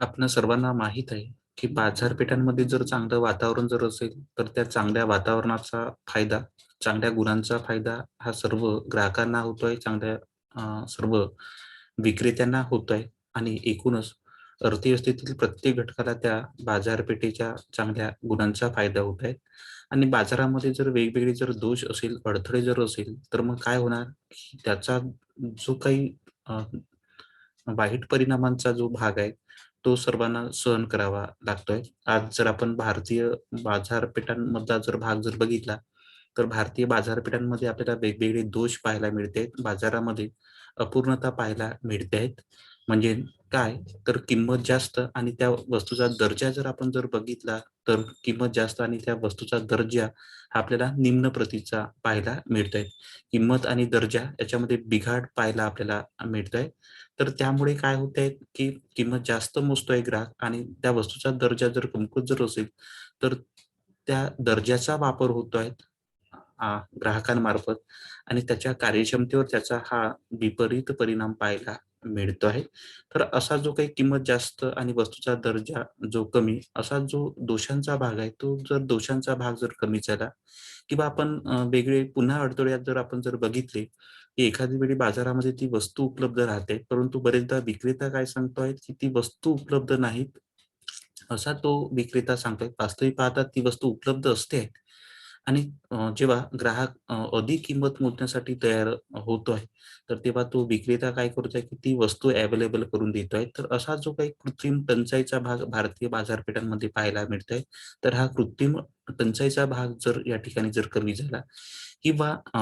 आपणा सर्वांना माहीत आहे, की बाजारपेठांमध्ये जर चांगलं वातावरण जर असेल, तर त्या चांगल्या वातावरणाचा फायदा, चांगल्या गुणांचा फायदा हा सर्व ग्राहकांना होतोय, चांगल्या सर्व विक्रेत्यांना होतोय आणि एकूणच अर्थव्यवस्थेतील प्रत्येक घटकाला त्या बाजारपेठेच्या चांगल्या गुणांचा फायदा होत आहे. आणि बाजारामध्ये जर वेगवेगळे जर दोष असेल, अडथळे जर असेल, तर मग काय होणार, की त्याचा जो काही वाईट परिणामांचा जो भाग आहे, तो सर्वांना सहन करावा लागतोय. आज जर आपण भारतीय बाजारपेठांमधला जर भाग जर बघितला, तर भारतीय बाजारपेठांमध्ये आपल्याला वेगवेगळे दोष पाहायला मिळते. बाजारामध्ये अपूर्णता पाहायला मिळते आहेत. म्हणजे काय, तर किंमत जास्त आणि त्या वस्तूचा दर्जा जर आपण जर बघितला, तर किंमत जास्त आणि त्या वस्तूचा दर्जा हा आपल्याला निम्न प्रतीचा पाहायला मिळतोय. किंमत आणि दर्जा याच्यामध्ये बिघाड पाहायला आपल्याला मिळतोय. तर त्यामुळे काय होतंय, की किंमत जास्त मोजतोय ग्राहक आणि त्या वस्तूचा दर्जा जर कमकुवत जर असेल, तर त्या दर्जाचा वापर होतोय ग्राहकांमार्फत आणि त्याच्या कार्यक्षमतेवर त्याचा हा विपरीत परिणाम पाहायला मिळतो आहे. तर असा जो काही किंमत जास्त आणि वस्तूचा दर्जा जो कमी, असा जो दोषांचा भाग आहे, तो जर दोषांचा भाग जर कमी झाला किंवा आपण वेगळे पुन्हा अडथळ्यात जर आपण जर बघितले, की एखादी वेळी बाजारामध्ये ती वस्तू उपलब्ध राहते, परंतु बरेचदा विक्रेता काय सांगतोय, की ती वस्तू उपलब्ध नाहीत, असा तो विक्रेता सांगतोय. वास्तविक पाहता ती वस्तू उपलब्ध असते आणि जेव्हा ग्राहक अधिक किंमत मोजण्यासाठी तयार होतोय, तर तेव्हा तो विक्रेता काय करतोय, की ती वस्तू अवेलेबल करून देतोय. तर असा जो काही कृत्रिम टंचाईचा भाग भारतीय बाजारपेठांमध्ये पाहायला मिळतोय, तर हा कृत्रिम टंचाईचा भाग जर या ठिकाणी जर कमी झाला किंवा अ,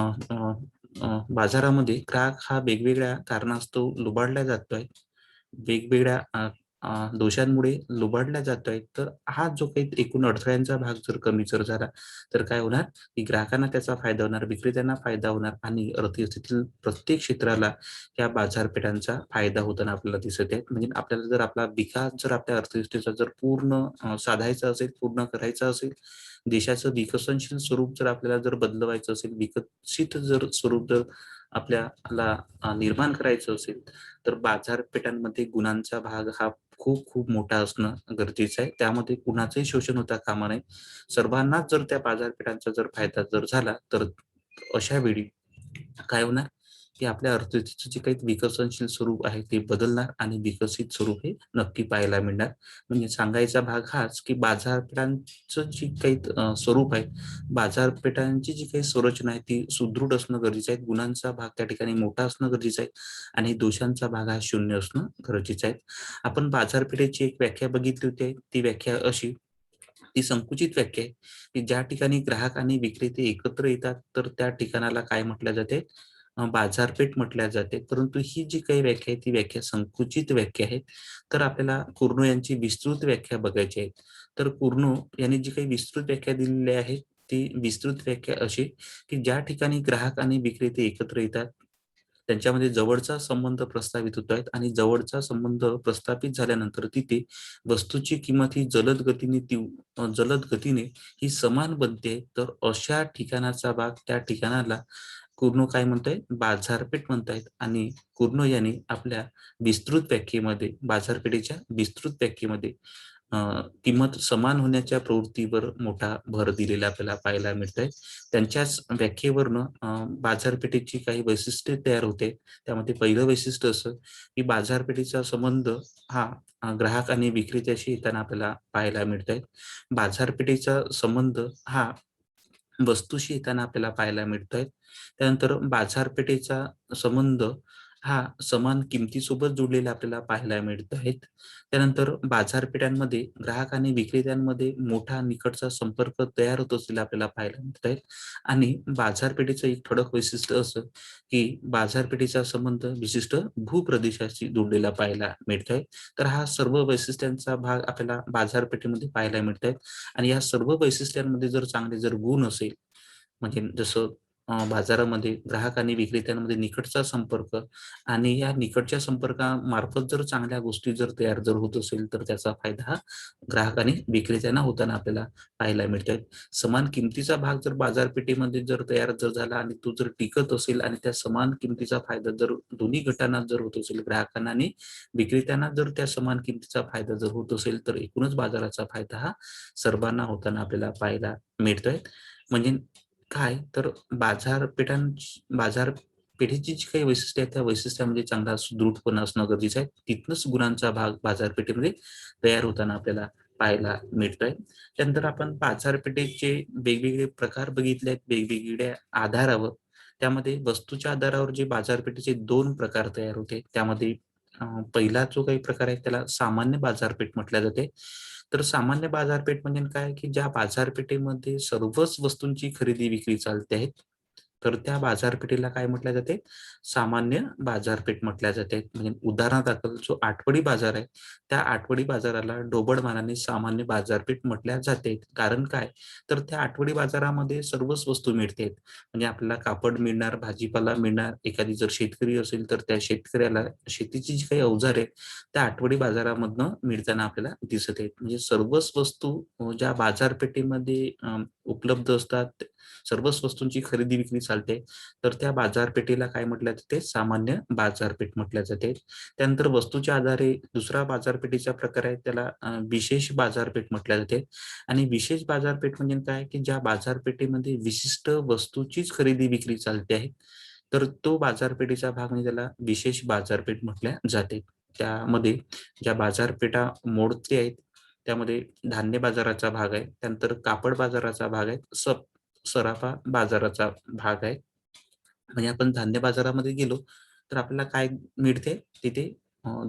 अ, बाजारामध्ये ग्राहक हा वेगवेगळ्या कारणास्तव लुबाडला जातोय. वेगवेगळ्या दोषांमुळे लुबाडला जातोय. तर हा जो काही एकूण अडथळ्यांचा भाग जर कमी जर झाला, तर काय होणार, की ग्राहकांना त्याचा फायदा होणार, विक्रेत्यांना फायदा होणार आणि अर्थव्यवस्थेतील प्रत्येक क्षेत्राला या बाजारपेठांचा फायदा होताना आपल्याला दिसत आहे. म्हणजे आपल्याला जर आपला विकास जर आपल्या अर्थव्यवस्थेचा जर पूर्ण साधायचा असेल, पूर्ण करायचा असेल, देशाचं विकसनशील स्वरूप जर आपल्याला जर बदलवायचं असेल, विकसित जर स्वरूप जर आपल्याला निर्माण करायचं असेल, तर बाजारपेठांमध्ये गुणांचा भाग हा खूप खूप मोठा असणं गरजेचं आहे. त्यामध्ये कुणाचंही शोषण होता कामा नये. सर्वांनाच जर त्या बाजारपेठांचा जर फायदा जर झाला, तर अशा वेळी काय होणार, की आपल्या अर्थव्यवस्थेचं जे काही विकसनशील स्वरूप आहे ते बदलणार आणि विकसित स्वरूप हे नक्की पाहायला मिळणार. म्हणजे सांगायचा भाग हाच, की बाजारपेठांचं जी काही स्वरूप आहे, बाजारपेठांची जी काही संरचना आहे ती सुदृढ असणं गरजेचं आहे. गुणांचा भाग त्या ठिकाणी मोठा असणं गरजेचं आहे आणि दोषांचा भाग हा शून्य असणं गरजेचं आहे. आपण बाजारपेठेची एक व्याख्या बघितली होती. ती व्याख्या अशी, ती संकुचित व्याख्या आहे, की ज्या ठिकाणी ग्राहक आणि विक्रेते एकत्र येतात, तर त्या ठिकाणाला काय म्हटलं जाते, बाजारपेठ म्हटल्या जाते. परंतु ही जी काही व्याख्या आहे, ती व्याख्या संकुचित व्याख्या आहे. तर आपल्याला कुर्नो यांची विस्तृत व्याख्या बघायची आहे. तर कुर्नो यांनी जी काही विस्तृत व्याख्या दिलेली आहे, ती विस्तृत व्याख्या अशी, की ज्या ठिकाणी ग्राहक आणि विक्रेते एकत्र येतात, त्यांच्यामध्ये जवळचा संबंध प्रस्थापित होत आहेत आणि जवळचा संबंध प्रस्थापित झाल्यानंतर तिथे वस्तूची किंमत ही जलद गतीने ही समान बनते. तर अशा ठिकाणाचा भाग त्या ठिकाणाला कुर्नो काय म्हणताय, बाजारपेठ म्हणतायत आणि कुर्नो यांनी आपल्या विस्तृत व्याख्येमध्ये, बाजारपेठेच्या विस्तृत व्याख्येमध्ये अ, किंमत समान होण्याच्या प्रवृत्तीवर मोठा भर दिलेला आपल्याला पाहायला मिळतंय. त्यांच्याच व्याख्येवरनं बाजारपेठेची काही वैशिष्ट्ये तयार होते. त्यामध्ये पहिलं वैशिष्ट्य असं, की बाजारपेठेचा संबंध हा ग्राहक आणि विक्रेत्याशी येताना आपल्याला पाहायला मिळतंय. बाजारपेठेचा संबंध हा वस्तूशी येताना आपल्याला पाहायला मिळतोय. त्यानंतर बाजारपेठेचा संबंध हा समान किमतीसोबत जोडलेला आपल्याला पाहायला मिळत आहेत. त्यानंतर बाजारपेठांमध्ये ग्राहक आणि विक्रेत्यांमध्ये मोठा निकटचा संपर्क तयार होत असलेला आपल्याला पाहायला मिळत आहे. आणि बाजारपेठेचं एक ठळक वैशिष्ट्य असं, की बाजारपेठेचा संबंध विशिष्ट भूप्रदेशाशी जोडलेला पाहायला मिळत आहे. तर हा सर्व वैशिष्ट्यांचा भाग आपल्याला बाजारपेठेमध्ये पाहायला मिळत आहे. आणि या सर्व वैशिष्ट्यांमध्ये जर चांगले जर गुण असेल, म्हणजे जसं बाजारामध्ये ग्राहक आणि विक्रेत्यांमध्ये निकटचा संपर्क आणि या निकटच्या संपर्कामार्फत जर चांगल्या गोष्टी जर तयार जर होत असेल, तर त्याचा फायदा हा ग्राहक आणि विक्रेत्यांना होताना आपल्याला पाहायला मिळतोय. समान किमतीचा भाग जर बाजारपेठेमध्ये जर तयार जर झाला आणि तो जर टिकत असेल आणि त्या समान किमतीचा फायदा जर दोन्ही गटांना जर होत असेल, ग्राहकांना आणि विक्रेत्यांना जर त्या समान किमतीचा फायदा जर होत असेल, तर एकूणच बाजाराचा फायदा हा सर्वांना होताना आपल्याला पाहायला मिळतोय. म्हणजे काय तर बाजारपेठेची जी काही वैशिष्ट्ये आहेत, त्या वैशिष्ट्यामध्ये चांगला सुदृढपणा असणं गरजेचं आहे. तिथूनच गुणांचा भाग बाजारपेठेमध्ये तयार होताना आपल्याला पाहायला मिळतोय. त्यानंतर आपण बाजारपेठेचे वेगवेगळे प्रकार बघितले आहेत, वेगवेगळ्या आधारावर. त्यामध्ये वस्तूच्या आधारावर जे बाजारपेठेचे 2 प्रकार तयार होते. त्यामध्ये अ, पहिला जो काही प्रकार आहे त्याला सामान्य बाजारपेठ म्हटल्या जाते. तर सामान्य बाजारपेठ म्हणजे काय, की ज्या बाजारपेठेमध्ये सर्वच वस्तूंची खरेदी विक्री चालते आहे. तर त्या बाजारपेठेला काय म्हटलं जाते? सामान्य बाजारपेठ म्हटल्या जाते. म्हणजे उदाहरणादाखल जो आठवडी बाजार आहे, त्या आठवडी बाजाराला ढोबळ मानाने सामान्य बाजारपेठ म्हटल्या जाते. कारण काय? तर त्या आठवडी बाजारामध्ये सर्वच वस्तू मिळते. म्हणजे आपल्याला कापड मिळणार, भाजीपाला मिळणार, एखादी जर शेतकरी असेल तर त्या शेतकऱ्याला शेतीची जी काही अवजार आहेत, त्या आठवडी बाजारामधनं मिळताना आपल्याला दिसत आहेत. म्हणजे सर्वच वस्तू ज्या बाजारपेठेमध्ये उपलब्ध असतात, सर्वच वस्तूंची खरेदी विक्री चालते. तर त्या बाजारपेठेला काय म्हटलं जाते? सामान्य बाजारपेठ म्हटल्या जाते. त्यानंतर वस्तूच्या आधारे दुसरा बाजारपेठेचा प्रकार आहे त्याला विशेष बाजारपेठ म्हटल्या जाते. आणि विशेष बाजारपेठ म्हणजे काय, की ज्या बाजारपेठेमध्ये विशिष्ट वस्तूचीच खरेदी विक्री चालते आहे. तर तो बाजारपेठेचा भाग म्हणजे त्याला विशेष बाजारपेठ म्हटल्या जाते. त्यामध्ये ज्या बाजारपेठा मोडते आहेत, त्यामध्ये धान्य बाजाराचा भाग आहे, त्यानंतर कापड बाजाराचा भाग आहे, सराफा बाजाराचा भाग आहे. म्हणजे आपण धान्य बाजारामध्ये गेलो, तर आपल्याला काय मिळते? तिथे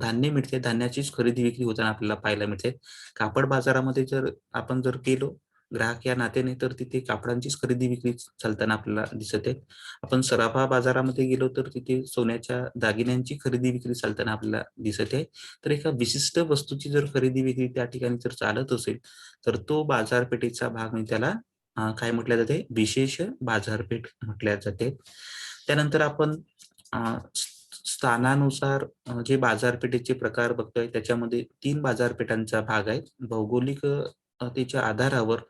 धान्य मिळते. धान्याचीच खरेदी विक्री होताना आपल्याला पाहायला मिळते. कापड बाजारामध्ये जर आपण जर गेलो ग्राहक या नात्याने, तर तिथे कापडांचीच खरेदी विक्री चालताना आपल्याला दिसत आहे. आपण सराफा बाजारामध्ये गेलो, तर तिथे सोन्याच्या दागिन्यांची खरेदी विक्री चालताना आपल्याला दिसत आहे. तर एका विशिष्ट वस्तूची जर खरेदी विक्री त्या ठिकाणी जर चालत असेल, तर तो बाजारपेठेचा भाग म्हणजे त्याला काय म्हटलं जाते? विशेष बाजारपेठ म्हटल्या जाते. त्यानंतर आपण अ, स्थानानुसार जे बाजारपेठेचे प्रकार बघतोय त्याच्यामध्ये 3 बाजारपेठांचा भाग आहे. भौगोलिक त्याच्या आधारावर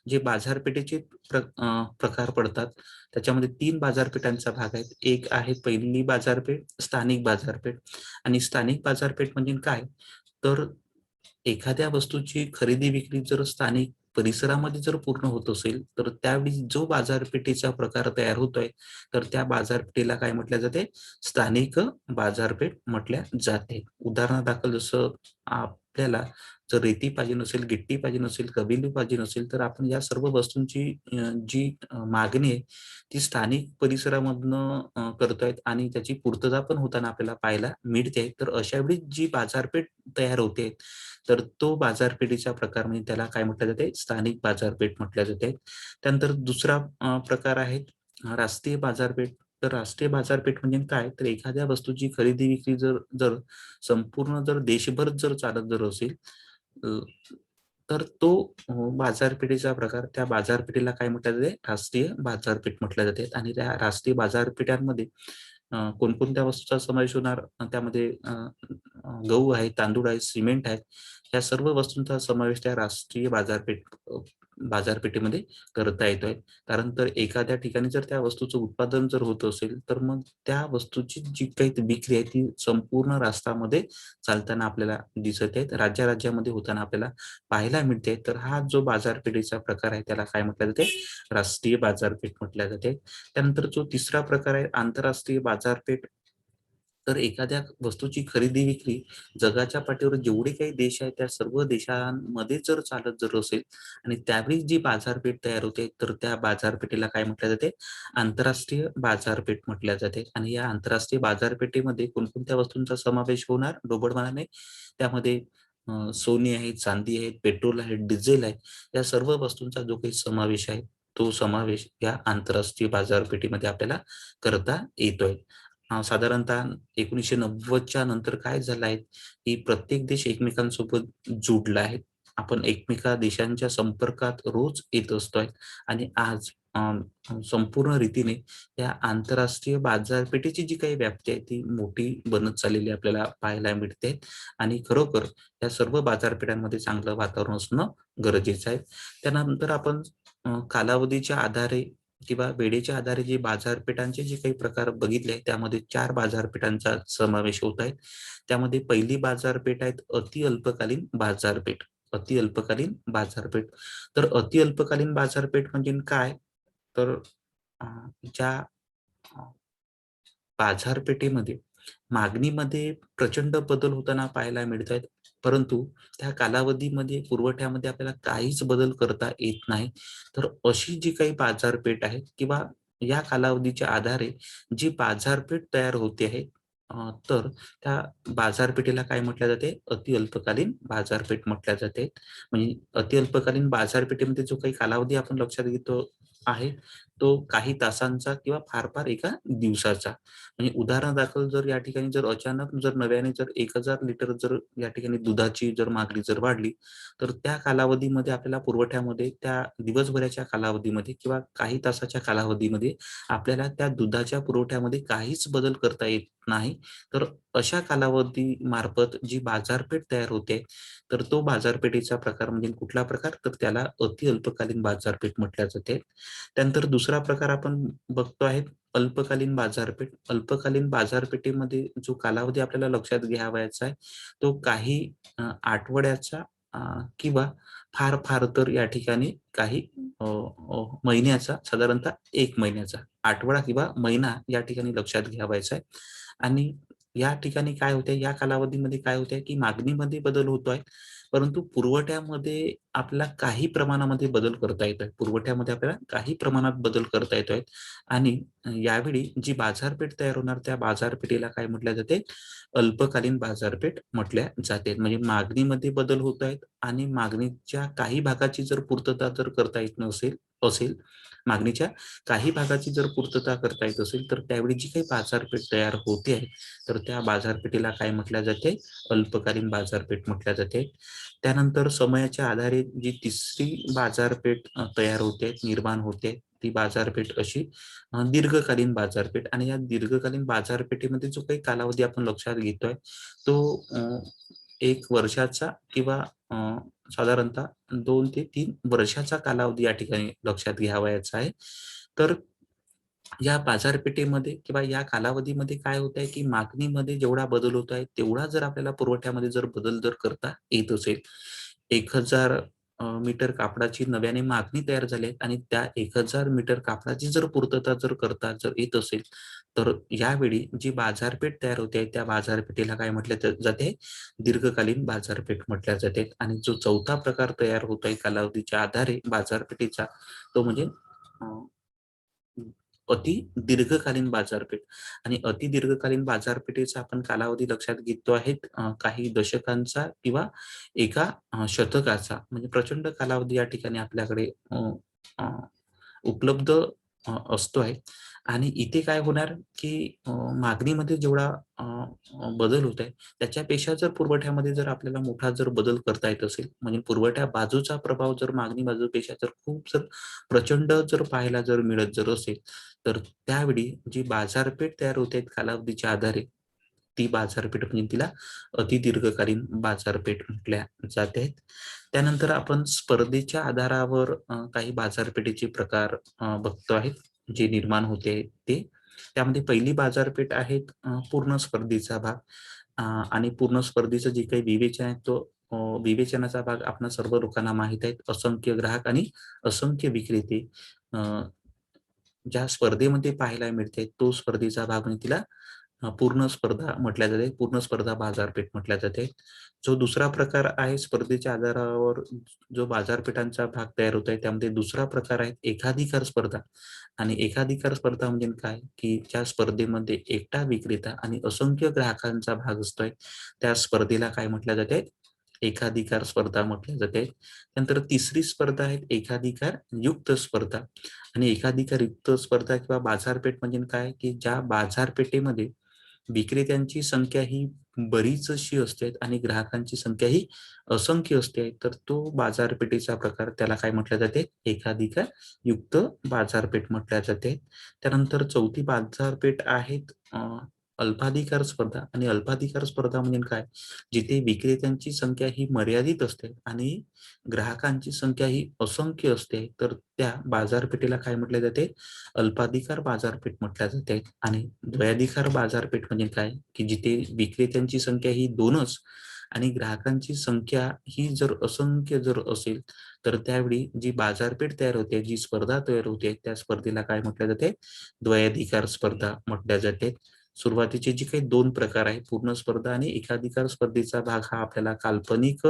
जे बाजारपेठेचे प्रकार पडतात त्याच्यामध्ये 3 बाजारपेठांचा भाग आहे. एक आहे पहिली बाजारपेठ, स्थानिक बाजारपेठ आणि स्थानिक बाजारपेठ म्हणजे काय? तर एखाद्या वस्तूची खरेदी विक्री जर स्थानिक परिसरामध्ये जर पूर्ण होत असेल, तर त्यावेळी जो बाजारपेठेचा प्रकार तयार होतोय, तर त्या बाजारपेठेला काय म्हटलं जाते? स्थानिक बाजारपेठ म्हटल्या जाते. उदाहरणादाखल जसं आपल्याला जर रेती पाहिजे नसेल, गिट्टी पाहिजे नसेल, कबिली पाहिजे नसेल, तर आपण या सर्व वस्तूंची जी मागणी आहे, ती स्थानिक परिसरामधनं करतोय आणि त्याची पूर्तता पण होताना आपल्याला पाहायला मिळते. तर अशा वेळी जी बाजारपेठ तयार होते, तर तो बाजारपेठेचा प्रकार म्हणजे त्याला काय म्हटलं जाते? स्थानिक बाजारपेठ म्हटल्या जाते. त्यानंतर दुसरा प्रकार आहे राष्ट्रीय बाजारपेठ. तर राष्ट्रीय बाजारपेठ म्हणजे काय? तर एखाद्या वस्तूची खरेदी विक्री जर जर संपूर्ण जर देशभर जर चालत जर असेल, अ, तर तो बाजारपेठेचा प्रकार त्या बाजारपेठेला काय म्हटलं जाते? राष्ट्रीय बाजारपेठ म्हटल्या जाते आणि त्या राष्ट्रीय बाजारपेठांमध्ये कोणकोणत्या वस्तूंचा समावेश होणार? त्यामध्ये गहू आहे, तांदूळ आहे, सिमेंट आहे. या सर्व वस्तूंचा समावेश त्या राष्ट्रीय बाजारपेठेमध्ये करता येतोय. कारण तर एखाद्या ठिकाणी जर त्या वस्तूचं उत्पादन जर होत असेल, तर मग त्या वस्तूची जी काही विक्री आहे ती संपूर्ण राष्ट्रामध्ये चालताना आपल्याला दिसत आहेत. राज्या-राज्यामध्ये होताना आपल्याला पाहायला मिळते. तर हा जो बाजारपेठेचा प्रकार आहे त्याला काय म्हटलं जाते? राष्ट्रीय बाजारपेठ म्हटल्या जाते. त्यानंतर जो तिसरा प्रकार आहे आंतरराष्ट्रीय बाजारपेठ. तर एखाद्या वस्तूची खरेदी विक्री जगाच्या पाठीवर जेवढे काही देश आहेत त्या सर्व देशांमध्ये जर चालत जर असेल आणि त्यावेळी जी बाजारपेठ तयार होते, तर त्या बाजारपेठेला काय म्हटलं जाते? आंतरराष्ट्रीय बाजारपेठ म्हटल्या जाते. आणि या आंतरराष्ट्रीय बाजारपेठेमध्ये कोणकोणत्या वस्तूंचा समावेश होणार ढोबळमानाने? त्यामध्ये सोने आहे, चांदी आहे, पेट्रोल आहे, डिझेल आहे. या सर्व वस्तूंचा जो काही समावेश आहे, तो समावेश या आंतरराष्ट्रीय बाजारपेठेमध्ये आपल्याला करता येतोय. साधारणतः 1990च्या नंतर काय झालं आहे, की प्रत्येक देश एकमेकांसोबत जुडला आहे. आपण एकमेका देशांच्या संपर्कात रोज येत असतोय आणि आज संपूर्ण रीतीने या आंतरराष्ट्रीय बाजारपेठेची जी काही व्याप्ती आहे ती मोठी बनत चाललेली आपल्याला पाहायला मिळते आणि खरोखर या सर्व बाजारपेठांमध्ये चांगलं वातावरण असणं गरजेचं आहे. त्यानंतर आपण कालावधीच्या आधारे किंवा वेळेच्या आधारे जे बाजारपेठांचे जे काही प्रकार बघितले त्यामध्ये 4 बाजारपेठांचा समावेश होत आहे. त्यामध्ये पहिली बाजारपेठ आहे अति अल्पकालीन बाजारपेठ. अति अल्पकालीन बाजारपेठ. तर अति अल्पकालीन बाजारपेठ म्हणजे काय? तर अ, ज्या अ, बाजारपेठेमध्ये मागणीमध्ये प्रचंड बदल होताना पाहायला मिळत आहेत. परंतु त्या कालावधीमध्ये पुरवठ्यामध्ये आपल्याला काहीच बदल करता येत नाही. तर अशी जी काही बाजारपेठ आहे किंवा या कालावधीच्या आधारे जी बाजारपेठ तयार होते आहे तर त्या बाजारपेठेला काय म्हटलं जाते? अति अल्पकालीन बाजारपेठ म्हटल्या जाते. म्हणजे अति अल्पकालीन बाजारपेठेमध्ये जो काही कालावधी आपण लक्षात घेतो आहे, तो काही तासांचा किंवा फार-फार एका दिवसाचा. म्हणजे उदाहरणादाखल जर या ठिकाणी जर अचानक जर नव्याने जर 1000 लिटर जर या ठिकाणी दुधाची जर मागणी जर वाढली, तर त्या कालावधीमध्ये आपल्याला पुरवठ्यामध्ये त्या दिवसभराच्या कालावधीमध्ये किंवा काही तासाच्या कालावधीमध्ये आपल्याला त्या दुधाच्या पुरवठ्यामध्ये काहीच बदल करता येत नाही. तर अशा कालावधीमार्फत जी बाजारपेठ तयार होते, तर तो बाजारपेठेचा प्रकार म्हणजे कुठला प्रकार? तर त्याला अति अल्पकालीन बाजारपेठ म्हटल्या जाते. त्यानंतर दुसरा प्रकार आपण बघतो आहे अल्पकालीन बाजारपेठ. अल्पकालीन बाजारपेठेमध्ये जो कालावधी आपल्याला लक्षात घ्यावयाचा आहे, तो काही आठवड्याचा अ, किंवा फार-फार तर या ठिकाणी काही महिन्याचा, साधारणतः 1 महिन्याचा. आठवडा किंवा महिना या ठिकाणी लक्षात घ्यावयाचा आहे. आणि या ठिकाणी काय होतंय, या कालावधीमध्ये काय होतंय, की मागणीमध्ये बदल होतोय, परंतु पुरवठ्यामध्ये आपल्याला काही प्रमाणामध्ये बदल करता येतोय. पुरवठ्यामध्ये आपल्याला काही प्रमाणात बदल करता येतोय आणि यावेळी जी बाजारपेठ तयार होणार, त्या बाजारपेठेला काय म्हटल्या जाते? अल्पकालीन बाजारपेठ म्हटल्या जाते. म्हणजे मागणीमध्ये बदल होत आहेत आणि मागणीच्या काही भागाची जर पूर्तता जर करता येत असेल, मागणीच्या काही भागाची जर पूर्तता करता येत असेल, तर त्यावेळी जी काही बाजारपेठ तयार होते आहे, तर त्या बाजारपेठेला काय म्हटल्या जाते? अल्पकालीन बाजारपेठ म्हटल्या जाते. त्यानंतर समयाच्या आधारे जी तिसरी बाजारपेठ तयार होते, निर्माण होते, ती बाजारपेठ अशी दीर्घकालीन बाजारपेठ आणि या दीर्घकालीन बाजारपेठेमध्ये जो काही कालावधी आपण लक्षात घेतोय, तो 1 वर्षाचा किंवा अ, साधारणतः 2 ते 3 वर्षाचा कालावधी या ठिकाणी लक्षात घ्यावयाचा आहे. तर या बाजारपेठेमध्ये किंवा या कालावधीमध्ये काय होत आहे, की मागणीमध्ये जेवढा बदल होत आहे, तेवढा जर आपल्याला पुरवठ्यामध्ये जर बदल जर करता येत असेल, 1000 मीटर कापडाची नव्याने मागणी तयार झाली आहे आणि त्या 1000 मीटर कापडाची जर पूर्तता जर करता जर येत असेल, तर यावेळी जी बाजारपेठ तयार होते आहे, त्या बाजारपेठेला काय म्हटलं जाते? दीर्घकालीन बाजारपेठ म्हटल्या जाते आणि जो चौथा प्रकार तयार होत आहे कालावधीच्या आधारे बाजारपेठेचा, तो म्हणजे अ, अति दीर्घकालीन बाजारपेठ आणि अति दीर्घकालीन बाजारपेठेचा आपण कालावधी लक्षात घेतो आहे काही दशकांचा किंवा एका शतकाचा म्हणजे प्रचंड कालावधी या ठिकाणी आपल्याकडे अ, अ, उपलब्ध असतो आहे आणि इथे काय होणार की मागणीमध्ये जेवढा अ, अ, बदल होत आहे त्याच्यापेक्षा जर पुरवठ्यामध्ये जर आपल्याला मोठा जर बदल करता येत असेल म्हणजे पुरवठ्या बाजूचा प्रभाव जर मागणी बाजूपेक्षा जर खूप जर प्रचंड जर पाहायला जर मिळत जर असेल तर त्यावेळी जी बाजारपेठ तयार होते कालावधीच्या आधारे ती बाजारपेठ म्हणजे तिला अतिदीर्घकालीन बाजारपेठ म्हटल्या जाते. त्यानंतर आपण स्पर्धेच्या आधारावर काही बाजारपेठेचे प्रकार बघतो आहेत, जे निर्माण होते ते. त्यामध्ये पहिली बाजारपेठ आहे पूर्ण स्पर्धेचा भाग आणि पूर्ण स्पर्धेचं जे काही विवेचन आहे तो विवेचनाचा भाग आपणा सर्व लोकांना माहीत आहे. असंख्य ग्राहक आणि असंख्य विक्रेते अ, ज्या स्पर्धेमध्ये पाहायला मिळते, तो स्पर्धेचा भाग म्हणजे तिला पूर्ण स्पर्धा म्हटल्या जाते. पूर्ण स्पर्धा बाजारपेठ म्हटल्या जाते. जो दुसरा प्रकार आहे स्पर्धेच्या आधारावर जो बाजारपेठांचा भाग तयार होत आहे, त्यामध्ये दुसरा प्रकार आहे एकाधिकार स्पर्धा आणि एकाधिकार स्पर्धा म्हणजे काय, की ज्या स्पर्धेमध्ये एकटा विक्रेता आणि असंख्य ग्राहकांचा भाग असतोय, त्या स्पर्धेला काय म्हटल्या जाते? एकाधिकार स्पर्धा म्हटल्या जाते. त्यानंतर तिसरी स्पर्धा आहे एकाधिकार युक्त स्पर्धा आणि एकाधिकार युक्त स्पर्धा किंवा बाजारपेठ म्हणजे काय, की ज्या बाजारपेठेमध्ये विक्रेत्यांची संख्या ही बरीचशी असते आणि ग्राहकांची संख्या ही असंख्य असते. तर तो बाजारपेठेचा प्रकार त्याला काय म्हटले जाते? एकाधिकार युक्त बाजारपेठ म्हटल्या जाते. त्यानंतर चौथी बाजारपेठ आहेत अल्पाधिकार स्पर्धा. आणि अल्पाधिकार स्पर्धा म्हणजे काय? जिथे विक्रेत्यांची संख्या ही मर्यादित असते आणि ग्राहकांची संख्या ही असंख्य असते. तर त्या बाजारपेठेला काय म्हटले जाते? अल्पाधिकार बाजारपेठ म्हटल्या जाते. आणि द्वयाधिकार बाजारपेठ म्हणजे काय? की जिथे विक्रेत्यांची संख्या ही 2च आणि ग्राहकांची संख्या ही जर असंख्य जर असेल, तर त्यावेळी जी बाजारपेठ तयार होते, जी स्पर्धा तयार होते, त्या स्पर्धेला काय म्हटलं जाते? द्वयाधिकार स्पर्धा म्हटल्या जाते. सुरुवातीचे जे काही 2 प्रकार आहेत, पूर्ण स्पर्धा आणि एकाधिकार स्पर्धेचा भाग हा आपल्याला काल्पनिक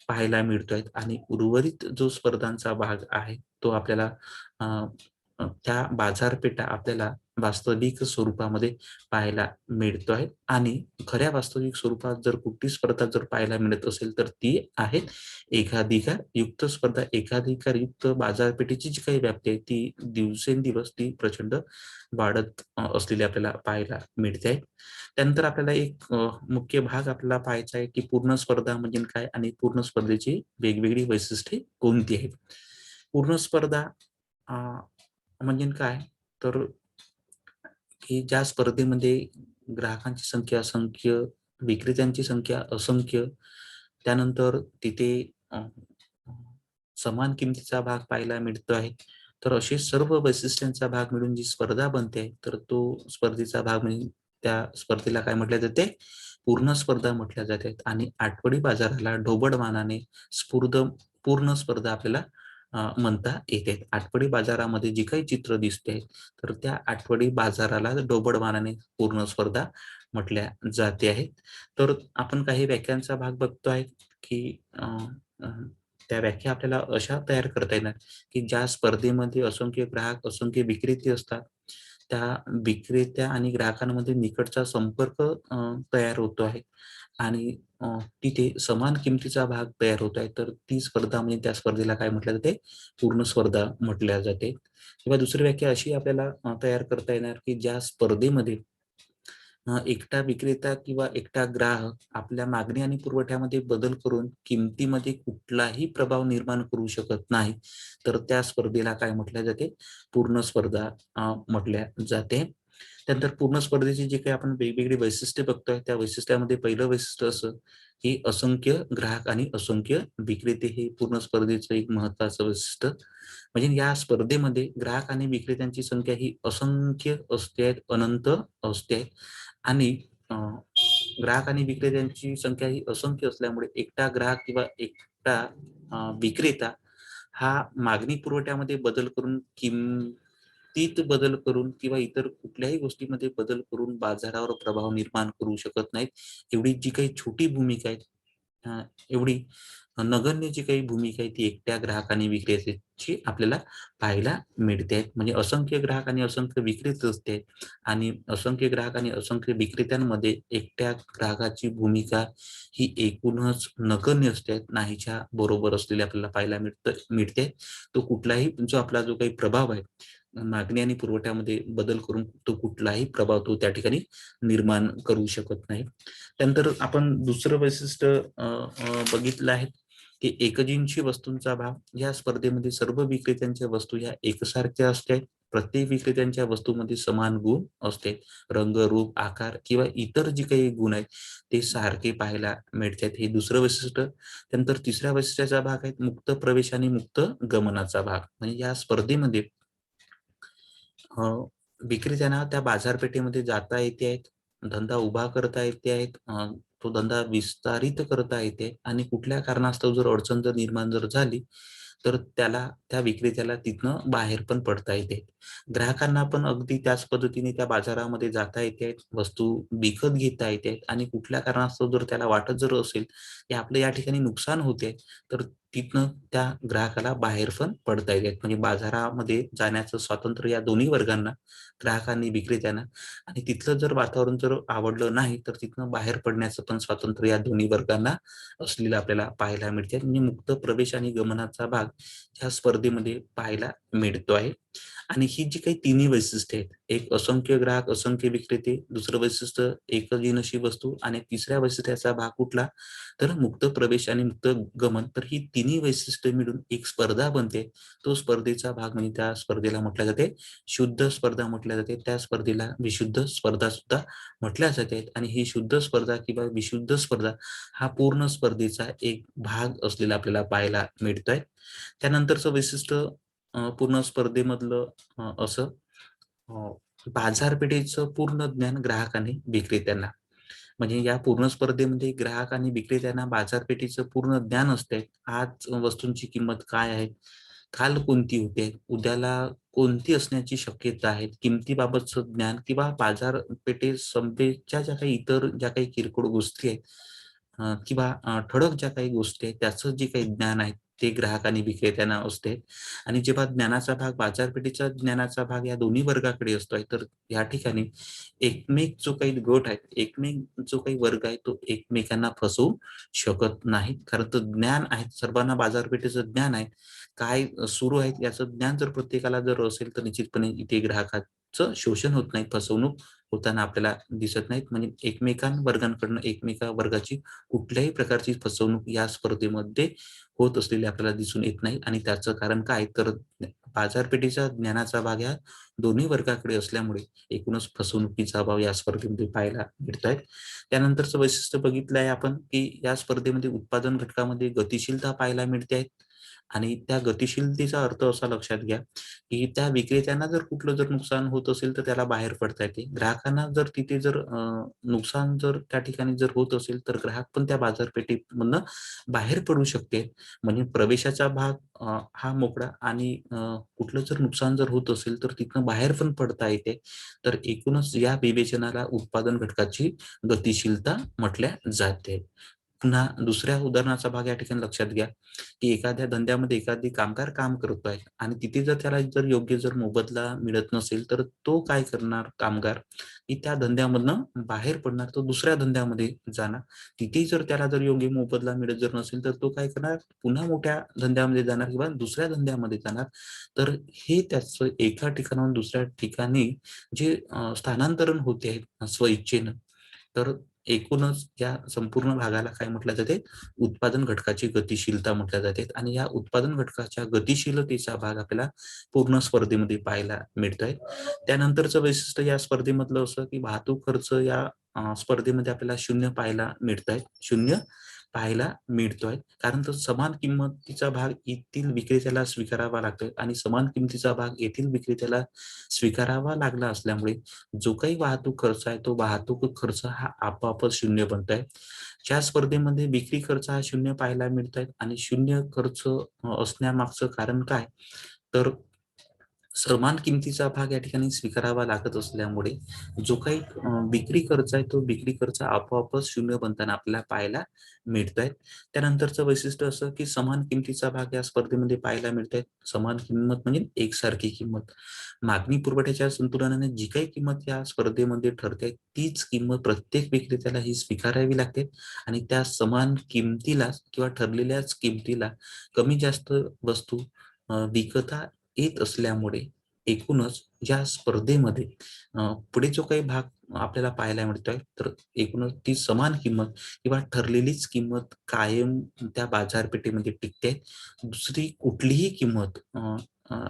पाहायला मिळतोय आणि उर्वरित जो स्पर्धांचा भाग आहे, तो आपल्याला अ, त्या बाजारपेठा आपल्याला वास्तविक स्वरूपामध्ये पाहायला मिळतो आहे. आणि खऱ्या वास्तविक स्वरूपात जर कुठली स्पर्धा जर पाहायला मिळत असेल, तर ती आहे एकाधिकार युक्त स्पर्धा. एकाधिकार युक्त बाजारपेठेची जी काही व्याप्ती आहे, ती दिवसेंदिवस ती प्रचंड वाढत असलेली आपल्याला पाहायला मिळते आहे. त्यानंतर आपल्याला एक मुख्य भाग आपल्याला पाहायचा आहे, की पूर्ण स्पर्धा म्हणजे काय आणि पूर्ण स्पर्धेची वेगवेगळी वैशिष्ट्ये कोणती आहेत? पूर्ण स्पर्धा अ, म्हणजे काय? तर की ज्या स्पर्धेमध्ये ग्राहकांची संख्या असंख्य, विक्रेत्यांची संख्या असंख्य, त्यानंतर तिथे अ, अ, समान किमतीचा भाग पाहायला मिळतो आहे. तर असे सर्व वैशिष्ट्यांचा भाग मिळून जी स्पर्धा बनते, तर तो स्पर्धेचा भाग म्हणजे त्या स्पर्धेला काय म्हटले जाते? पूर्ण स्पर्धा म्हटल्या जाते. आणि आठवडी बाजाराला ढोबळ मानाने पूर्ण स्पर्धा आपल्याला म्हणता येते. आठवडी बाजारामध्ये जी काही चित्र दिसते, तर त्या आठवडी बाजाराला ढोबळ मानाने पूर्ण स्पर्धा म्हटल्या जाते आहे. तर आपण काही व्याख्यांचा भाग बघतो आहे, की अ, त्या व्याख्या आपल्याला अशा तयार करता येणार, की ज्या स्पर्धेमध्ये असंख्य ग्राहक, असंख्य विक्रेते असतात, त्या विक्रेत्या आणि ग्राहकांमध्ये निकटचा संपर्क तयार होतो आहे आणि तिथे समान किमतीचा भाग तयार होत आहे. तर ती स्पर्धा म्हणजे त्या स्पर्धेला काय म्हटलं जाते? पूर्ण स्पर्धा म्हटल्या जाते. किंवा दुसरी व्याख्या अशी आपल्याला तयार करता येणार, की ज्या स्पर्धेमध्ये एकटा विक्रेता किंवा एकटा ग्राहक आपल्या मागणी आणि पुरवठ्यामध्ये बदल करून किमतीमध्ये कुठलाही प्रभाव निर्माण करू शकत नाही, तर त्या स्पर्धेला काय म्हटल्या जाते? पूर्ण स्पर्धा म्हटल्या जाते. त्यानंतर पूर्ण स्पर्धेची जे काही आपण वेगवेगळी वैशिष्ट्ये बघतोय, त्या वैशिष्ट्यामध्ये पहिलं वैशिष्ट्य असं, की असंख्य ग्राहक आणि असंख्य विक्रेते हे पूर्ण स्पर्धेचं एक महत्त्वाचं वैशिष्ट्य. म्हणजे या स्पर्धेमध्ये ग्राहक आणि विक्रेत्यांची संख्या ही असंख्य असते, अनंत असते. आणि ग्राहक आणि विक्रेत्यांची संख्या ही असंख्य असल्यामुळे एकटा ग्राहक किंवा एकटा विक्रेता हा मागणी पुरवठ्यामध्ये बदल करून, किमतीत बदल करून किंवा इतर कुठल्याही गोष्टीमध्ये बदल करून बाजारावर प्रभाव निर्माण करू शकत नाहीत. एवढी जी काही छोटी भूमिका आहे, एवढी नगण्य जी काही भूमिका आहे ती एकट्या ग्राहक आणि विक्रेत्याची आपल्याला पाहायला मिळते. म्हणजे असंख्य ग्राहक आणि असंख्य विक्रेते असते आणि असंख्य ग्राहक आणि असंख्य विक्रेत्यांमध्ये एकट्या ग्राहकाची भूमिका ही एकूणच नगण्य असते, नाहीच्या बरोबर असलेली आपल्याला पाहायला मिळते. तो कुठलाही जो आपला जो काही प्रभाव आहे, मागणी आणि पुरवठ्यामध्ये बदल करून तो कुठलाही प्रभाव तो त्या ठिकाणी निर्माण करू शकत नाही. त्यानंतर आपण दुसरं वैशिष्ट्य बघितलं आहे, की एकजिनसी वस्तूंचा भाव. या स्पर्धेमध्ये सर्व विक्रेत्यांच्या वस्तू ह्या एकसारख्या असतात. प्रत्येक विक्रेत्यांच्या वस्तूमध्ये समान गुण असते. रंग, रूप, आकार किंवा इतर जे काही गुण आहेत, ते सारखे पाहायला मिळतात. हे दुसरं वैशिष्ट्य. त्यानंतर तिसऱ्या वैशिष्ट्याचा भाग आहे मुक्त प्रवेश आणि मुक्त गमनाचा भाग. म्हणजे या स्पर्धेमध्ये अ, विक्रेत्यांना त्या बाजारपेठेमध्ये जाता येते आहेत, धंदा उभा करता येते आहेत, तो धंदा विस्तारित करता येते आणि कुठल्या कारणास्तव जर अडचण जर निर्माण जर झाली, तर त्या विक्रेत्याला तिथनं बाहेर पण पडता येते. ग्राहकांना पण अगदी त्याच पद्धतीने त्या बाजारामध्ये जाता येते आहेत, वस्तू विकत घेता येते आहेत आणि कुठल्या कारणास्तव जर त्याला वाटत जर असेल, की आपलं या ठिकाणी नुकसान होते, तर तिथनं त्या ग्राहकाला बाहेर पण पडता येते. म्हणजे बाजारामध्ये जाण्याचं स्वातंत्र्य या दोन्ही वर्गांना, ग्राहक आणि विक्रेत्यांना. आणि तिथलं जर वातावरण जर आवडलं नाही, तर तिथनं बाहेर पडण्याचं पण स्वातंत्र्य या दोन्ही वर्गांना असलेलं आपल्याला पाहायला मिळते. म्हणजे मुक्त प्रवेश आणि गमनाचा भाग ह्या स्पर्धेमध्ये पाहायला मिळतो आहे. आणि ही जी काही तिन्ही वैशिष्ट्ये आहेत, एक असंख्य ग्राहक, असंख्य विक्रेते, दुसरं वैशिष्ट्य एकच अशी वस्तू आणि तिसऱ्या वैशिष्ट्याचा भाग कुठला? तर मुक्त प्रवेश आणि मुक्त गमन. तर ही तिन्ही वैशिष्ट्ये मिळून एक स्पर्धा बनते. तो स्पर्धेचा भाग म्हणजे त्या स्पर्धेला म्हटल्या जाते शुद्ध स्पर्धा म्हटल्या जाते. त्या स्पर्धेला विशुद्ध स्पर्धा सुद्धा म्हटल्या जाते आणि ही शुद्ध स्पर्धा किंवा विशुद्ध स्पर्धा हा पूर्ण स्पर्धेचा एक भाग असलेला आपल्याला पाहायला मिळतोय. त्यानंतरचं वैशिष्ट्य पूर्ण स्पर्धेमधलं असं अ, बाजारपेठेचं पूर्ण ज्ञान ग्राहक विक्रेत्यांना. म्हणजे या पूर्ण स्पर्धेमध्ये ग्राहक आणि विक्रेत्यांना बाजारपेठेचं पूर्ण ज्ञान असते. आज वस्तूंची किंमत काय आहे? काल कोणती होते? उद्याला कोणती असण्याची शक्यता आहे? किमतीबाबतचं ज्ञान किंवा बाजारपेठेसंबंधीच्या ज्या काही इतर ज्या काही किरकोळ गोष्टी आहेत किंवा ठळक ज्या काही गोष्टी आहेत, त्याचं जे काही ज्ञान आहे, ते ग्राहक आणि विक्रेत्यांना असते. आणि जेव्हा ज्ञानाचा भाग, बाजारपेठेचा ज्ञानाचा भाग या दोन्ही वर्गाकडे असतोय, तर या ठिकाणी एकमेक जो काही गट आहे, एकमेक जो काही वर्ग आहे, तो एकमेकांना फसवू शकत नाही. कारण तर ज्ञान आहे, सर्वांना बाजारपेठेचं ज्ञान आहे. काय सुरू आहे याचं ज्ञान जर प्रत्येकाला जर असेल, तर निश्चितपणे इथे ग्राहकाचं शोषण होत नाही, फसवणूक होताना आपल्याला दिसत नाहीत. म्हणजे वर्गांकडनं एकमेका वर्गाची कुठल्याही प्रकारची फसवणूक या स्पर्धेमध्ये होत असलेली आपल्याला दिसून येत नाही आणि त्याचं कारण काय तर बाजारपेठेच्या ज्ञानाचा भाग ह्या दोन्ही वर्गाकडे असल्यामुळे एकूणच फसवणुकीचा अभाव या स्पर्धेमध्ये पाहायला मिळतोय. त्यानंतरचं वैशिष्ट्य बघितलं आहे आपण, की या स्पर्धेमध्ये उत्पादन घटकामध्ये गतिशीलता पाहायला मिळते आहे आणि त्या गतिशीलतेचा अर्थ असा लक्षात घ्या, की त्या विक्रेत्यांना जर कुठलं जर नुकसान होत असेल, तर त्याला बाहेर पडता येते. ग्राहकांना जर तिथे जर नुकसान जर त्या ठिकाणी जर होत असेल, तर ग्राहक पण त्या बाजारपेठेमधनं बाहेर पडू शकते. म्हणजे प्रवेशाचा भाग हा मोकळा आणि कुठलं जर नुकसान जर होत असेल, तर तिथनं बाहेर पण पडता येते. तर एकूणच या विवेचनाला उत्पादन घटकाची गतिशीलता म्हटल्या जाते. पुन्हा दुसऱ्या उदाहरणाचा भाग या ठिकाणी लक्षात घ्या, की एखाद्या धंद्यामध्ये एखादी कामगार काम करतो आहे आणि तिथे जर त्याला जर योग्य जर मोबदला मिळत नसेल, तर तो काय करणार कामगार, की त्या धंद्यामधनं बाहेर पडणार. तो दुसऱ्या धंद्यामध्ये जाणार. तिथे जर त्याला जर योग्य मोबदला मिळत जर नसेल, तर तो काय करणार, पुन्हा मोठ्या धंद्यामध्ये जाणार किंवा दुसऱ्या धंद्यामध्ये जाणार. तर हे त्याचं एका ठिकाणाहून दुसऱ्या ठिकाणी जे स्थानांतरण होते आहे स्वइच्छेनं, तर एकूणच या संपूर्ण भागाला काय म्हटलं जाते, उत्पादन घटकाची गतिशीलता म्हटल्या जाते आणि या उत्पादन घटकाच्या गतिशीलतेचा भाग आपल्याला पूर्ण स्पर्धेमध्ये पाहायला मिळतोय. त्यानंतरचं वैशिष्ट्य या स्पर्धेमधलं असं, की वाहतूक खर्च या स्पर्धेमध्ये आपल्याला 0 पाहायला मिळतायत. 0 पाहायला मिळतोय. कारण तो समान किंमतीचा भाग येथील विक्रेत्याला स्वीकारावा लागतोय आणि समान किमतीचा भाग येथील विक्रेत्याला स्वीकारावा लागला असल्यामुळे जो काही वाहतूक खर्च आहे, तो वाहतूक खर्च हा आपोआपच 0 बनतोय. ज्या स्पर्धेमध्ये विक्री खर्च हा 0 पाहायला मिळतोय आणि 0 खर्च असण्यामागचं कारण काय? तर समान किमतीचा भाग या ठिकाणी स्वीकारावा लागत असल्यामुळे जो काही विक्री खर्च आहे, तो विक्री खर्च आपोआपच 0 बनताना आपल्याला पाहायला मिळतोय. त्यानंतरचं वैशिष्ट्य असं, की समान किमतीचा भाग या स्पर्धेमध्ये पाहायला मिळतोय. समान किंमत म्हणजे एकसारखी किंमत. मागणी पुरवठ्याच्या संतुलनाने जी काही किंमत या स्पर्धेमध्ये ठरते, तीच किंमत प्रत्येक विक्रेत्याला ही स्वीकारावी लागते आणि त्या समान किमतीला किंवा ठरलेल्याच किमतीला कमी जास्त वस्तू विकता येत असल्यामुळे एकूणच या स्पर्धेमध्ये पुढे जो काही भाग आपल्याला पाहायला मिळतोय, तर एकूणच ती समान किंमत किंवा ठरलेलीच किंमत कायम त्या बाजारपेठेमध्ये टिकते. दुसरी कुठलीही किंमत अ, अ,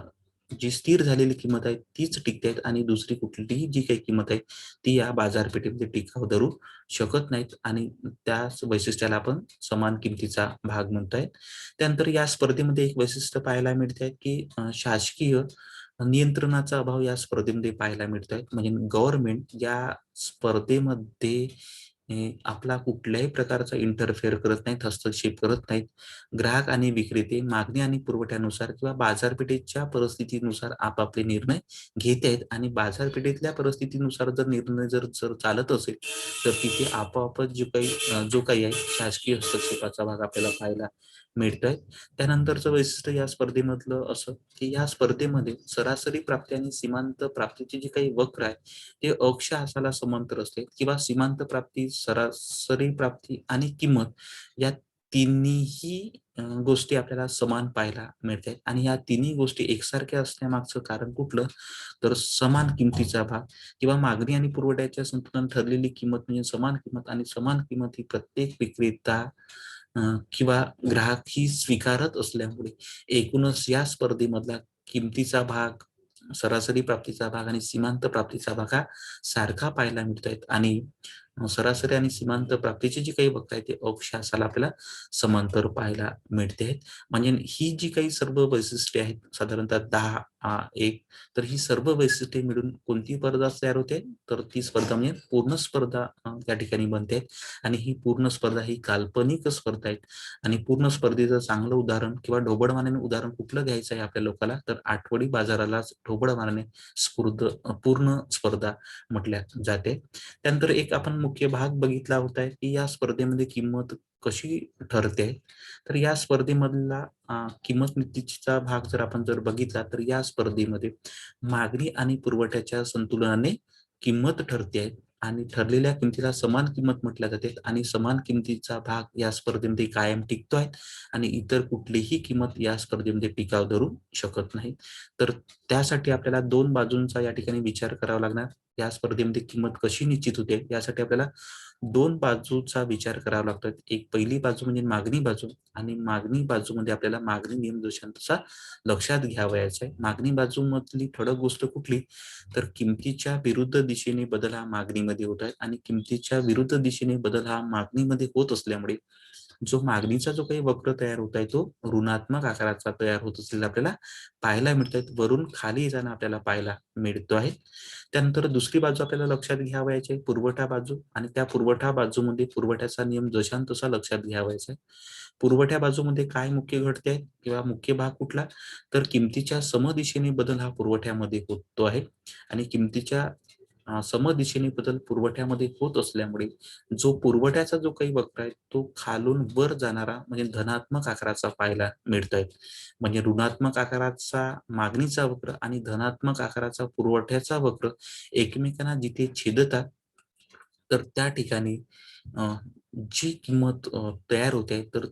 जी स्थिर झालेली किंमत आहे तीच टिकते आणि दुसरी कुठलीही जी काही किंमत आहे, ती या बाजारपेठेमध्ये टिकाव धरू शकत नाहीत आणि त्याच वैशिष्ट्याला आपण समान किमतीचा भाग म्हणतोय. त्यानंतर या स्पर्धेमध्ये एक वैशिष्ट्य पाहायला मिळतंय, की शासकीय नियंत्रणाचा अभाव या स्पर्धेमध्ये पाहायला मिळतोय. म्हणजे गव्हर्नमेंट या स्पर्धेमध्ये आपला कुठल्याही प्रकारचा इंटरफेअर करत नाहीत, हस्तक्षेप करत नाहीत. ग्राहक आणि विक्रेते मागणी आणि पुरवठ्यानुसार किंवा बाजारपेठेच्या परिस्थितीनुसार आपापले निर्णय घेत आहेत आणि बाजारपेठेतल्या परिस्थितीनुसार जर निर्णय जर जर चालत असेल, तर तिथे आपोआपच जो काही आहे शासकीय हस्तक्षेपाचा भाग आपल्याला पाहायला मिळतोय. त्यानंतरचं वैशिष्ट्य या स्पर्धेमधलं असं, की या स्पर्धेमध्ये सरासरी प्राप्ती आणि सीमांत प्राप्तीचे जे काही वक्र आहे, ते अक्ष असाला समांतर असते किंवा सीमांत प्राप्ती, सरासरी प्राप्ती आणि किंमत या तिन्हीही गोष्टी आपल्याला समान पाहायला मिळतायत आणि या तिन्ही गोष्टी एकसारख्या असण्यामागचं कारण कुठलं? तर समान किमतीचा भाग किंवा मागणी आणि पुरवठ्याच्या संतुलन ठरलेली किंमत म्हणजे समान किंमत आणि समान किंमत ही प्रत्येक विक्रेता अ, किंवा ग्राहक ही स्वीकारत असल्यामुळे एकूणच या स्पर्धेमधला किमतीचा भाग, सरासरी प्राप्तीचा भाग आणि सीमांत प्राप्तीचा भाग हा सारखा पाहायला मिळतायत आणि सरासरी आणि सीमांत प्राप्तीची जी काही वक्र आहे ते अक्षांशाला आपल्याला समांतर पाहायला मिळते आहेत. म्हणजे ही जी काही सर्व वैशिष्ट्ये आहेत साधारणतः 10, 1 तर ही सर्व वैशिष्ट्ये मिळून कोणती स्पर्धा तयार होते? तर ती स्पर्धा म्हणजे पूर्ण स्पर्धा त्या ठिकाणी बनते आणि ही पूर्ण स्पर्धा ही काल्पनिक स्पर्धा आहे आणि पूर्ण स्पर्धेचं चांगलं उदाहरण किंवा ढोबळ मानाने उदाहरण कुठलं घ्यायचं आहे आपल्या लोकांना? तर आठवडी बाजारालाच ढोबळ मानाने पूर्ण स्पर्धा म्हटल्या जाते. त्यानंतर एक आपण मुख्य भाग बघितला होता की या स्पर्धेमध्ये किंमत कशी ठरते. तर या स्पर्धेमधला किंमत निश्चितीचा भाग जर आपण बघितला तर या स्पर्धेमध्ये मागणी आणि पुरवठ्याच्या संतुलनाने किंमत ठरते आहे आणि ठरलेल्या किमतीला समान किंमत म्हटल्या जाते आणि समान किमतीचा भाग या स्पर्धेमध्ये कायम टिकतो आहे आणि इतर कुठलीही किंमत या स्पर्धेमध्ये टिकाव धरू शकत नाही. तर त्यासाठी आपल्याला दोन बाजूंचा या ठिकाणी विचार करावा लागणार. या स्पर्धेमध्ये किंमत कशी निश्चित होते यासाठी आपल्याला दोन बाजूचा विचार करावा लागतो. एक पहिली बाजू म्हणजे मागणी बाजू आणि मागणी बाजूमध्ये आपल्याला मागणी नियमदोषांचा लक्षात घ्यावयाचा आहे. मागणी बाजूमधली ठळक गोष्ट कुठली? तर किमतीच्या विरुद्ध दिशेने बदल हा मागणीमध्ये होत आहे आणि किमतीच्या विरुद्ध दिशेने बदल हा मागणीमध्ये होत असल्यामुळे मागणीचा जो काही वक्र तयार होत आहे तो ऋणात्मक आकाराचा तयार होत असलेला आपल्याला पाहायला मिळतोय. वरून खाली येताना आपल्याला पाहायला मिळतो आहे. त्यानंतर दुसरी बाजू आपल्याला लक्षात घ्यावयाची आहे पुरवठा बाजू आणि त्या पुरवठा बाजूमध्ये पुरवठ्याचा नियम जशान तसा लक्षात घ्यावायचा आहे. पुरवठ्या बाजूमध्ये काय मुख्य घडते आहे किंवा मुख्य भाग कुठला? तर किमतीच्या समदिशेने बदल हा पुरवठ्यामध्ये होतो आहे आणि किमतीच्या समदिशेने बदल पुरवठ्यामध्ये होत असल्यामुळे पुरवठ्याचा जो काही वक्र आहे तो खालून वर जाणारा म्हणजे धनात्मक आकाराचा पाहायला मिळतोय. म्हणजे ऋणात्मक आकाराचा मागणीचा वक्र आणि धनात्मक आकाराचा पुरवठ्याचा वक्र एकमेकांना जिथे छेदतात तर त्या ठिकाणी अ, जी किंमत तयार होते तर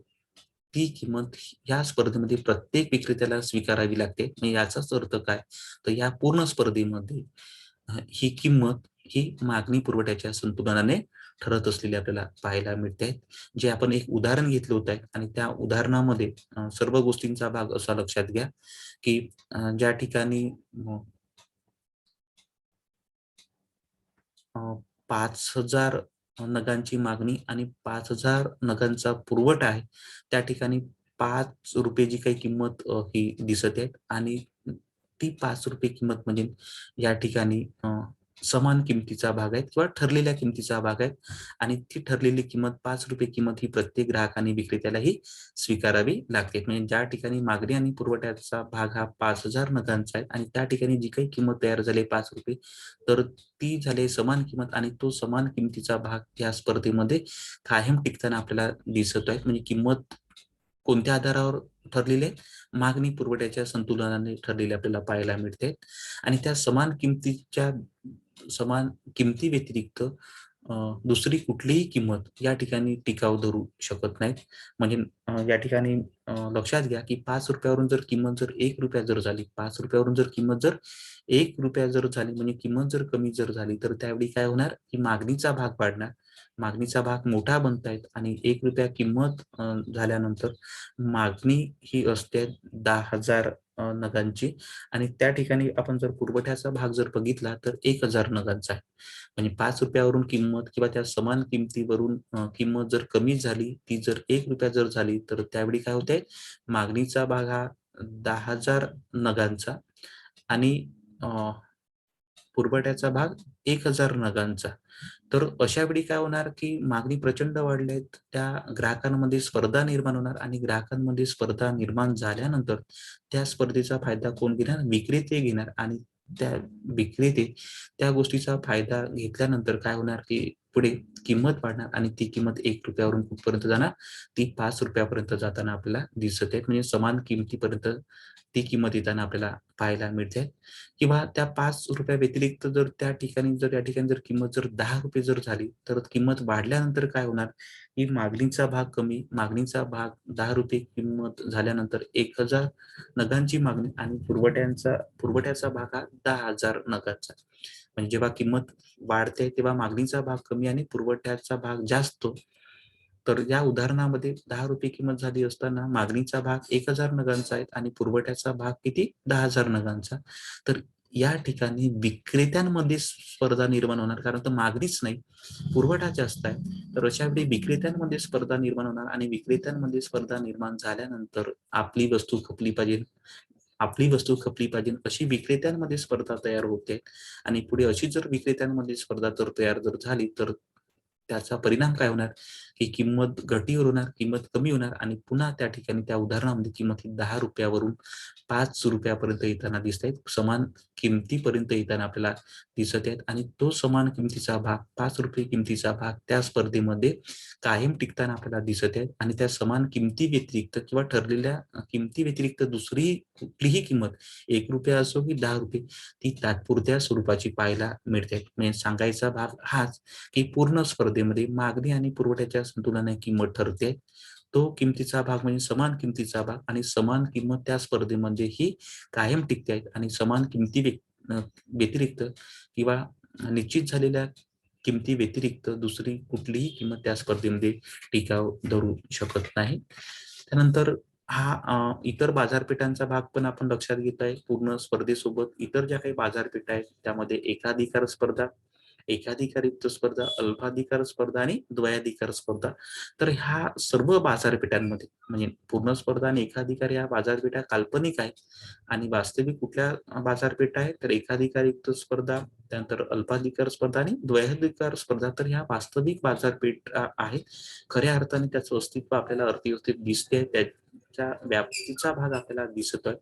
ती किंमत या स्पर्धेमध्ये प्रत्येक विक्रेत्याला स्वीकारावी लागते. म्हणजे याचाच अर्थ काय? तर या पूर्ण स्पर्धेमध्ये ही किंमत ही मागणी पुरवठ्याच्या संतुलनाने ठरत असलेली आपल्याला पाहायला मिळते. जे आपण एक उदाहरण घेतलं होतं आणि त्या उदाहरणामध्ये सर्व गोष्टींचा भाग असा लक्षात घ्या, की ज्या ठिकाणी 5,000 नगांची मागणी आणि 5,000 नगांचा पुरवठा आहे. त्या ठिकाणी ₹5 जी काही किंमत ही दिसत आहे आणि ती ₹5 किंमत म्हणजे या ठिकाणी समान किमतीचा भाग आहे किंवा ठरलेल्या किमतीचा भाग आहे आणि ती ठरलेली किंमत ₹5 किंमत ही प्रत्येक ग्राहक आणि विक्रेत्यालाही स्वीकारावी लागते. म्हणजे ज्या ठिकाणी मागणी आणि पुरवठ्याचा भाग हा 5,000 नगांचा आहे आणि त्या ठिकाणी जी काही किंमत तयार झाली ₹5 तर ती झाली समान किंमत आणि तो समान किमतीचा भाग या स्पर्धेमध्ये कायम टिकताना आपल्याला दिसत आहे. म्हणजे किंमत कोणत्या आधारावर ठरलेली आहे? मागणी पुरवठ्याच्या संतुलनाने ठरलेली आपल्याला पाहायला मिळते आणि त्या समान किमती व्यतिरिक्त दुसरी कुठलीही किंमत या ठिकाणी टिकाव धरू शकत नाहीत. म्हणजे या ठिकाणी लक्षात घ्या, की ₹5 वरून जर किंमत जर ₹1 जर झाली, ₹5 वरून जर किंमत जर ₹1 जर झाली, म्हणजे किंमत जर कमी जर झाली, तर त्यावेळी काय होणार, की मागणीचा भाग वाढणार. मागणीचा भाग मोठा बनतायत आणि ₹1 किंमत झाल्यानंतर मागणी ही असते 10,000 नगांची आणि त्या ठिकाणी आपण जर पुरवठ्याचा भाग जर बघितला, तर 1,000 नगांचा आहे. म्हणजे ₹5 वरून किंमत किंवा त्या समान किमतीवरून किंमत जर कमी झाली, ती जर ₹1 जर झाली, तर त्यावेळी काय होतंय, मागणीचा भाग हा 10,000 नगांचा आणि अ, पुरवठ्याचा भाग 1,000 नगांचा. तर अशा वेळी काय होणार, की मागणी प्रचंड वाढली आहे. त्या ग्राहकांमध्ये स्पर्धा निर्माण होणार आणि ग्राहकांमध्ये स्पर्धा निर्माण झाल्यानंतर त्या स्पर्धेचा फायदा कोण घेणार? विक्रेते घेणार आणि त्या विक्रेते त्या गोष्टीचा फायदा घेतल्यानंतर काय होणार, की पुढे किंमत वाढणार आणि ती किंमत ₹1 कुठपर्यंत जाणार? ती ₹5 जाताना आपल्याला दिसत आहे. म्हणजे समान किमतीपर्यंत ती किंमत येताना आपल्याला पाहायला मिळते. किंवा त्या ₹5 व्यतिरिक्त जर त्या ठिकाणी जर या ठिकाणी जर किंमत जर ₹10 जर झाली, तर किंमत वाढल्यानंतर काय होणार? की मागणीचा भाग कमी, मागणीचा भाग ₹10 किंमत झाल्यानंतर 1000 नगांची मागणी आणि पुरवठ्याचा भाग हा 10,000 नगांचा. म्हणजे जेव्हा किंमत वाढते तेव्हा मागणीचा भाग कमी आणि पुरवठ्याचा भाग जास्त. तर या उदाहरणामध्ये ₹10 किंमत झाली असताना मागणीचा भाग 1000 नगांचा आहे आणि पुरवठ्याचा भाग किती? 10,000 नगांचा. तर या ठिकाणी विक्रेत्यांमध्ये स्पर्धा निर्माण होणार कारण तर मागणीच नाही, पुरवठा जास्त आहे. तर अशा वेळी विक्रेत्यांमध्ये स्पर्धा निर्माण होणार आणि विक्रेत्यांमध्ये स्पर्धा निर्माण झाल्यानंतर आपली वस्तू खपली पाहिजे अशी विक्रेत्यांमध्ये स्पर्धा तयार होते आणि पुढे अशी जर विक्रेत्यांमध्ये स्पर्धा जर तयार जर झाली तर त्याचा परिणाम काय होणार की किंमत घटीवर होणार, किंमत कमी होणार आणि पुन्हा त्या ठिकाणी त्या उदाहरणामध्ये किंमत ही ₹10 ₹5 येताना दिसत आहेत. समान किमतीपर्यंत येताना आपल्याला दिसत आहेत आणि तो समान किमतीचा भाग ₹5 किमतीचा भाग त्या स्पर्धेमध्ये कायम टिकताना आपल्याला दिसत आहेत आणि त्या समान किमती व्यतिरिक्त किंवा ठरलेल्या किमती व्यतिरिक्त दुसरी कुठलीही किंमत ₹1 असो की ₹10 ती तात्पुरत्या स्वरूपाची पाहायला मिळते. म्हणजे सांगायचा भाग हाच की पूर्ण स्पर्धेमध्ये मागणी आणि पुरवठ्याच्या संतुलनाने किंमत ठरते. तो किमतीचा भाग म्हणजे समान किमतीचा भाग आणि समान किंमत त्या स्पर्धेमध्ये ही कायम टिकते आहे आणि समान व्यतिरिक्त किंवा निश्चित झालेल्या किमती व्यतिरिक्त दुसरी कुठलीही किंमत त्या स्पर्धेमध्ये टिकाव धरू शकत नाही. त्यानंतर इतर बाजारपेठांचा भाग पण आपण लक्षात घेत आहे. पूर्ण स्पर्धेसोबत इतर ज्या काही बाजारपेठा आहेत त्यामध्ये एकाधिकार स्पर्धा, एकाधिकारयुक्त स्पर्धा, अल्पाधिकार स्पर्धा आणि द्वयाधिकार स्पर्धा. तर ह्या सर्व बाजारपेठांमध्ये म्हणजे पूर्ण स्पर्धा आणि एकाधिकार या बाजारपेठा काल्पनिक आहेत आणि वास्तविक कुठल्या बाजारपेठा आहेत तर एकाधिकारयुक्त स्पर्धा, त्यानंतर अल्पाधिकार स्पर्धा आणि द्वयाधिकार स्पर्धा. तर ह्या वास्तविक बाजारपेठा आहेत. खऱ्या अर्थाने त्याचं अस्तित्व आपल्याला अर्थव्यवस्थेत दिसते. त्याच्या व्याप्तीचा भाग आपल्याला दिसतोय.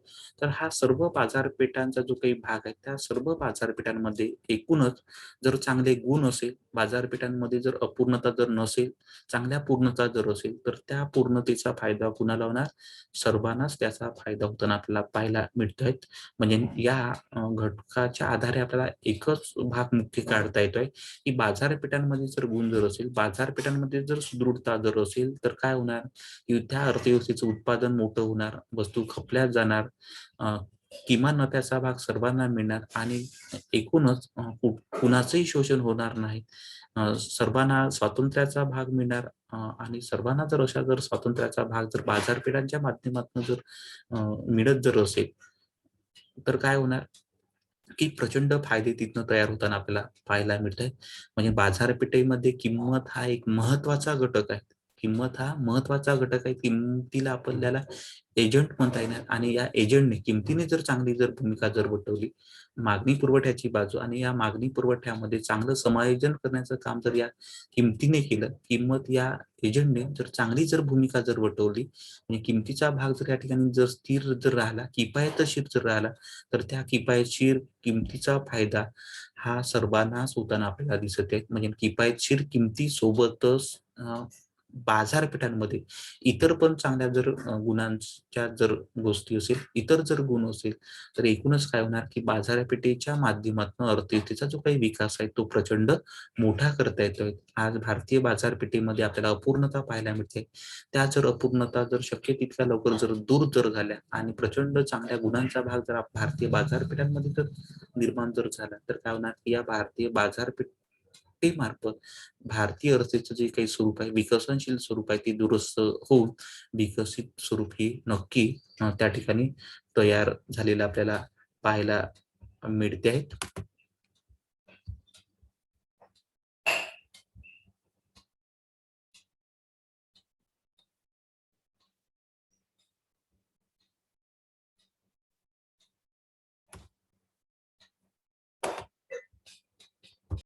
तर हा सर्व बाजारपेठांचा जो काही भाग आहे त्या सर्व बाजारपेठांमध्ये एकूणच जर चांगले गुण असेल, बाजारपेठांमध्ये जर अपूर्णता जर नसेल, चांगल्या पूर्णता जर असेल, तर त्या पूर्णतेचा फायदा कुणाला होणार? सर्वांनाच त्याचा फायदा होताना आपल्याला पाहायला मिळतोय. म्हणजे या घटकाच्या आधारे आपल्याला एकच भाग मुख्य काढता येतोय, की बाजारपेठांमध्ये जर गुण जर असेल, बाजारपेठांमध्ये जर सुदृढता जर असेल, तर काय होणार? की त्या अर्थव्यवस्थेचं उत्पादन मोठं होणार, वस्तू खपल्या जाणार, अ, किमान नफ्याचा भाग सर्वांना मिळणार आणि एकूणच कुणाचंही शोषण होणार नाही. सर्वांना स्वातंत्र्याचा भाग मिळणार आणि सर्वांना जर अशा जर स्वातंत्र्याचा भाग जर बाजारपेठांच्या माध्यमातून जर मिळत जर असेल, तर काय होणार? की प्रचंड फायदे तिथनं तयार होताना आपल्याला पाहायला मिळतंय. म्हणजे बाजारपेठेमध्ये किंमत हा एक महत्त्वाचा घटक आहे. किंमत हा महत्त्वाचा घटक आहे. किमतीला आपल्याला एजंट म्हणता येणार आणि या एजंटने किमतीने जर चांगली जर भूमिका जर वठवली, मागणी पुरवठ्याची बाजू आणि या मागणी पुरवठ्यामध्ये चांगलं समायोजन करण्याचं काम जर या किमतीने केलं, किंमत या एजंटने जर चांगली जर भूमिका जर वठवली, म्हणजे किमतीचा भाग जर या ठिकाणी जर स्थिर जर राहिला, किफायतशीर जर राहिला, तर त्या किफायतशीर किमतीचा फायदा हा सर्वांनाच होताना आपल्याला दिसत आहे. म्हणजे किफायतशीर किमतीसोबतच बाजारपेठांमध्ये इतर पण चांगल्या जर गुणांच्या जर गोष्टी असेल, इतर जर गुण असेल, तर एकूणच काय होणार, की बाजारपेठेच्या माध्यमातून अर्थव्यवस्थेचा जो काही विकास आहे, तो प्रचंड मोठा करता येतोय. आज भारतीय बाजारपेठेमध्ये आपल्याला अपूर्णता पाहायला मिळते. त्या जर अपूर्णता जर शक्य तितक्या लवकर जर दूर जर झाल्या आणि प्रचंड चांगल्या गुणांचा भाग जर भारतीय बाजारपेठांमध्ये जर निर्माण जर झाला, तर काय होणार, की या भारतीय बाजारपेठेमार्फत भारतीय अर्थव्यवस्थेचं जे काही स्वरूप आहे, विकसनशील स्वरूप आहे, ते दुरुस्त होऊन विकसित स्वरूप ही नक्की त्या ठिकाणी तयार झालेलं आपल्याला पाहायला मिळते आहेत.